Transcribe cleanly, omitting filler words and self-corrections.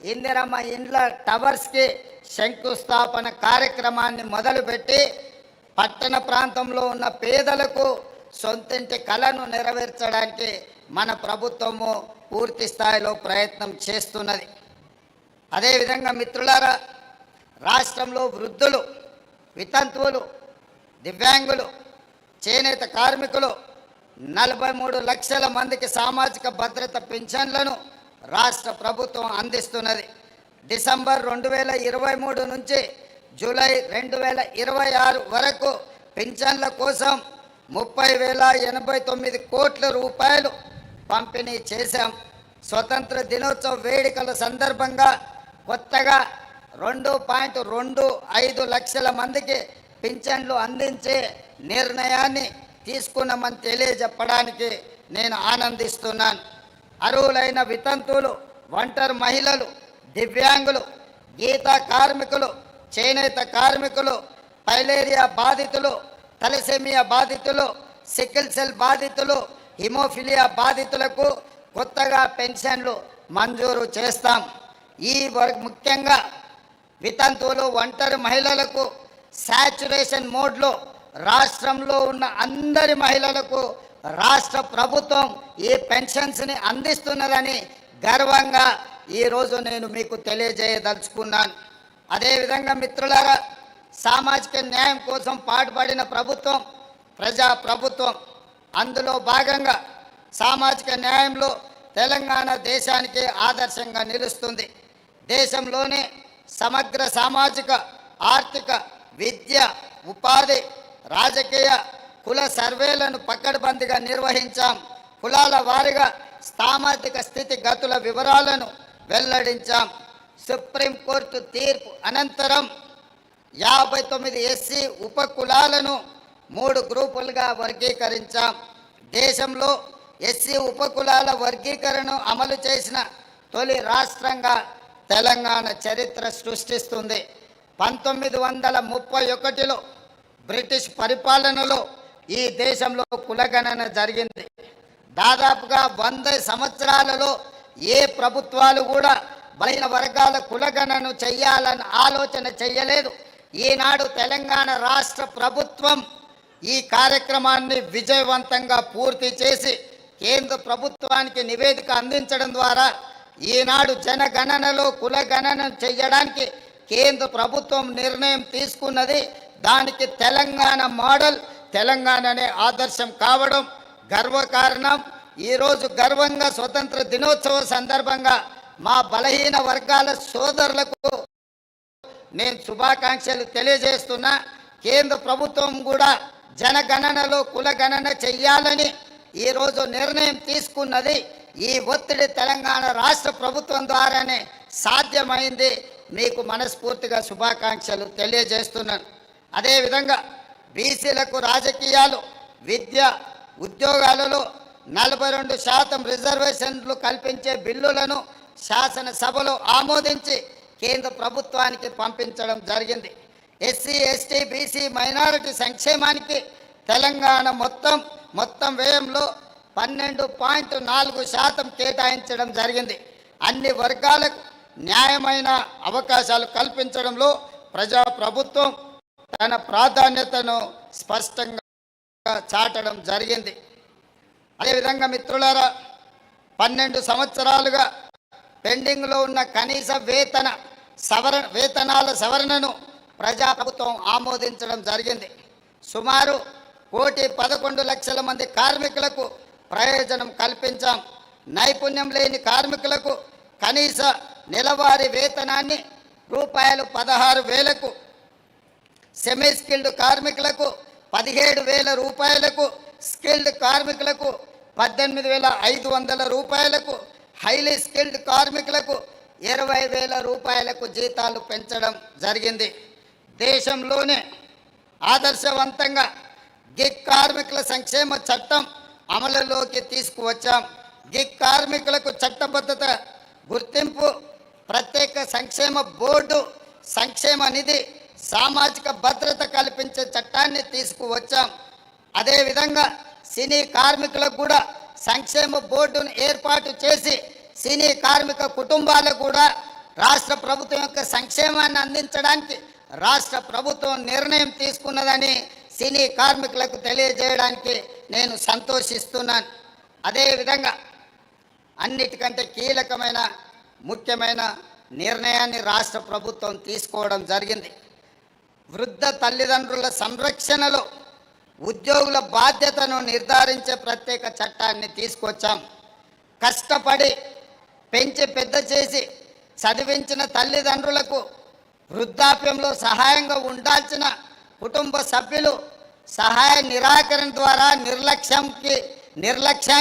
ఇందిరమ్మ ఇండ్ల టవర్స్కి శంకుస్థాపన కార్యక్రమాన్ని మొదలుపెట్టి పట్టణ ప్రాంతంలో ఉన్న పేదలకు సొంతింటి కలను నెరవేర్చడానికి మన ప్రభుత్వము పూర్తి స్థాయిలో ప్రయత్నం చేస్తున్నది. అదేవిధంగా మిత్రులారా, రాష్ట్రంలో వృద్ధులు, వితంతువులు, దివ్యాంగులు, చేనేత కార్మికులు 43 లక్షల మందికి సామాజిక భద్రత పింఛన్లను రాష్ట్ర ప్రభుత్వం అందిస్తున్నది. డిసెంబర్ 2023 నుంచి జూలై 2026 వరకు పింఛన్ల కోసం 30,089 కోట్ల రూపాయలు పంపిణీ చేశాం. స్వతంత్ర దినోత్సవ వేడుకల సందర్భంగా కొత్తగా 2.25 లక్షల మందికి పింఛన్లు అందించే నిర్ణయాన్ని తీసుకున్నామని తెలియజెప్పడానికి నేను ఆనందిస్తున్నాను. అర్హులైన వితంతువులు, ఒంటరి మహిళలు, దివ్యాంగులు, గీత కార్మికులు, చేనేత కార్మికులు, పైలేరియా బాధితులు, తలసేమియా బాధితులు, సికిల్ సెల్ బాధితులు, హిమోఫిలియా బాధితులకు కొత్తగా పెన్షన్లు మంజూరు చేస్తాం. ఈ ముఖ్యంగా వితంతువులు, ఒంటరి మహిళలకు శాచ్యురేషన్ మోడ్లో రాష్ట్రంలో ఉన్న అందరి మహిళలకు రాష్ట్ర ప్రభుత్వం ఈ పెన్షన్స్ని అందిస్తున్నదని గర్వంగా ఈరోజు నేను మీకు తెలియజేయదలుచుకున్నాను. అదేవిధంగా మిత్రులారా, సామాజిక న్యాయం కోసం పాటుపడిన ప్రభుత్వం ప్రజా ప్రభుత్వం. అందులో భాగంగా సామాజిక న్యాయంలో తెలంగాణ దేశానికి ఆదర్శంగా నిలుస్తుంది. దేశంలోనే సమగ్ర సామాజిక, ఆర్థిక, విద్య, ఉపాధి, రాజకీయ, కుల సర్వేలను పకడ్బందీగా నిర్వహించాం. కులాల వారీగా సామాజిక స్థితిగతుల వివరాలను వెల్లడించాం. సుప్రీంకోర్టు తీర్పు అనంతరం 59 ఎస్సీ ఉపకులాలను 3 గ్రూపులుగా వర్గీకరించాం. దేశంలో ఎస్సీ ఉపకులాల వర్గీకరణను అమలు చేసిన తొలి రాష్ట్రంగా తెలంగాణ చరిత్ర సృష్టిస్తుంది. 1931లో బ్రిటిష్ పరిపాలనలో ఈ దేశంలో కులగణన జరిగింది. దాదాపుగా 100 సంవత్సరాలలో ఏ ప్రభుత్వాలు కూడా బలహీన వర్గాల కులగణను చెయ్యాలని ఆలోచన చెయ్యలేదు. ఈనాడు తెలంగాణ రాష్ట్ర ప్రభుత్వం ఈ కార్యక్రమాన్ని విజయవంతంగా పూర్తి చేసి కేంద్ర ప్రభుత్వానికి నివేదిక అందించడం ద్వారా ఈనాడు జనగణనలో కులగణన చేయడానికి కేంద్ర ప్రభుత్వం నిర్ణయం తీసుకున్నది. దానికి తెలంగాణ మోడల్, తెలంగాణనే ఆదర్శం కావడం గర్వకారణం. ఈరోజు గర్వంగా స్వతంత్ర దినోత్సవ సందర్భంగా మా బలహీన వర్గాల సోదరులకు నేను శుభాకాంక్షలు తెలియజేస్తున్నా. కేంద్ర ప్రభుత్వం కూడా జనగణనలో కులగణన చెయ్యాలని ఈరోజు నిర్ణయం తీసుకున్నది. ఈ ఒత్తిడి తెలంగాణ రాష్ట్ర ప్రభుత్వం ద్వారానే సాధ్యమైంది. మీకు మనస్ఫూర్తిగా శుభాకాంక్షలు తెలియజేస్తున్నాను. అదేవిధంగా బీసీలకు రాజకీయాలు, విద్య, ఉద్యోగాలలో 42% రిజర్వేషన్లు కల్పించే బిల్లులను శాసనసభలో ఆమోదించి కేంద్ర ప్రభుత్వానికి పంపించడం జరిగింది. ఎస్సీ, ఎస్టీ, బీసీ, మైనారిటీ సంక్షేమానికి తెలంగాణ మొత్తం వ్యయంలో 12.4% కేటాయించడం జరిగింది. అన్ని వర్గాలకు న్యాయమైన అవకాశాలు కల్పించడంలో ప్రజా ప్రభుత్వం తన ప్రాధాన్యతను స్పష్టంగా చాటడం జరిగింది. అదేవిధంగా మిత్రులారా, 12 సంవత్సరాలుగా పెండింగ్లో ఉన్న కనీస వేతనాల సవరణను ప్రజాప్రభుత్వం ఆమోదించడం జరిగింది. సుమారు 1,11,00,000 మంది కార్మికులకు ప్రయోజనం కల్పించాం. నైపుణ్యం లేని కార్మికులకు కనీస నెలవారీ వేతనాన్ని ₹16,000కు, సెమీ స్కిల్డ్ కార్మికులకు 17,000 రూపాయలకు, స్కిల్డ్ కార్మికులకు 18,500 రూపాయలకు, హైలీ స్కిల్డ్ కార్మికులకు 20,000 రూపాయలకు జీతాలు పెంచడం జరిగింది. దేశంలోనే ఆదర్శవంతంగా గిగ్ కార్మికుల సంక్షేమ చట్టం అమలులోకి తీసుకువచ్చాం. గిగ్ కార్మికులకు చట్టబద్ధత, గుర్తింపు, ప్రత్యేక సంక్షేమ బోర్డు, సంక్షేమ నిధి, సామాజిక భద్రత కల్పించే చట్టాన్ని తీసుకువచ్చాం. అదేవిధంగా సినీ కార్మికులకు కూడా సంక్షేమ బోర్డును ఏర్పాటు చేసి సినీ కార్మిక కుటుంబాలకు కూడా రాష్ట్ర ప్రభుత్వం యొక్క సంక్షేమాన్ని అందించడానికి రాష్ట్ర ప్రభుత్వం నిర్ణయం తీసుకున్నదని సినీ కార్మికులకు తెలియజేయడానికి నేను సంతోషిస్తున్నాను. అదేవిధంగా అన్నిటికంటే కీలకమైన ముఖ్యమైన నిర్ణయాన్ని రాష్ట్ర ప్రభుత్వం తీసుకోవడం జరిగింది. వృద్ధ తల్లిదండ్రుల సంరక్షణలో ఉద్యోగుల బాధ్యతను నిర్ధారించే ప్రత్యేక చట్టాన్ని తీసుకొచ్చాం. కష్టపడి పెంచి పెద్ద చేసి చదివించిన తల్లిదండ్రులకు వృద్ధాప్యంలో సహాయంగా ఉండాల్సిన కుటుంబ సభ్యులు సహాయ నిరాకరణ ద్వారా నిర్లక్ష్యాన్ని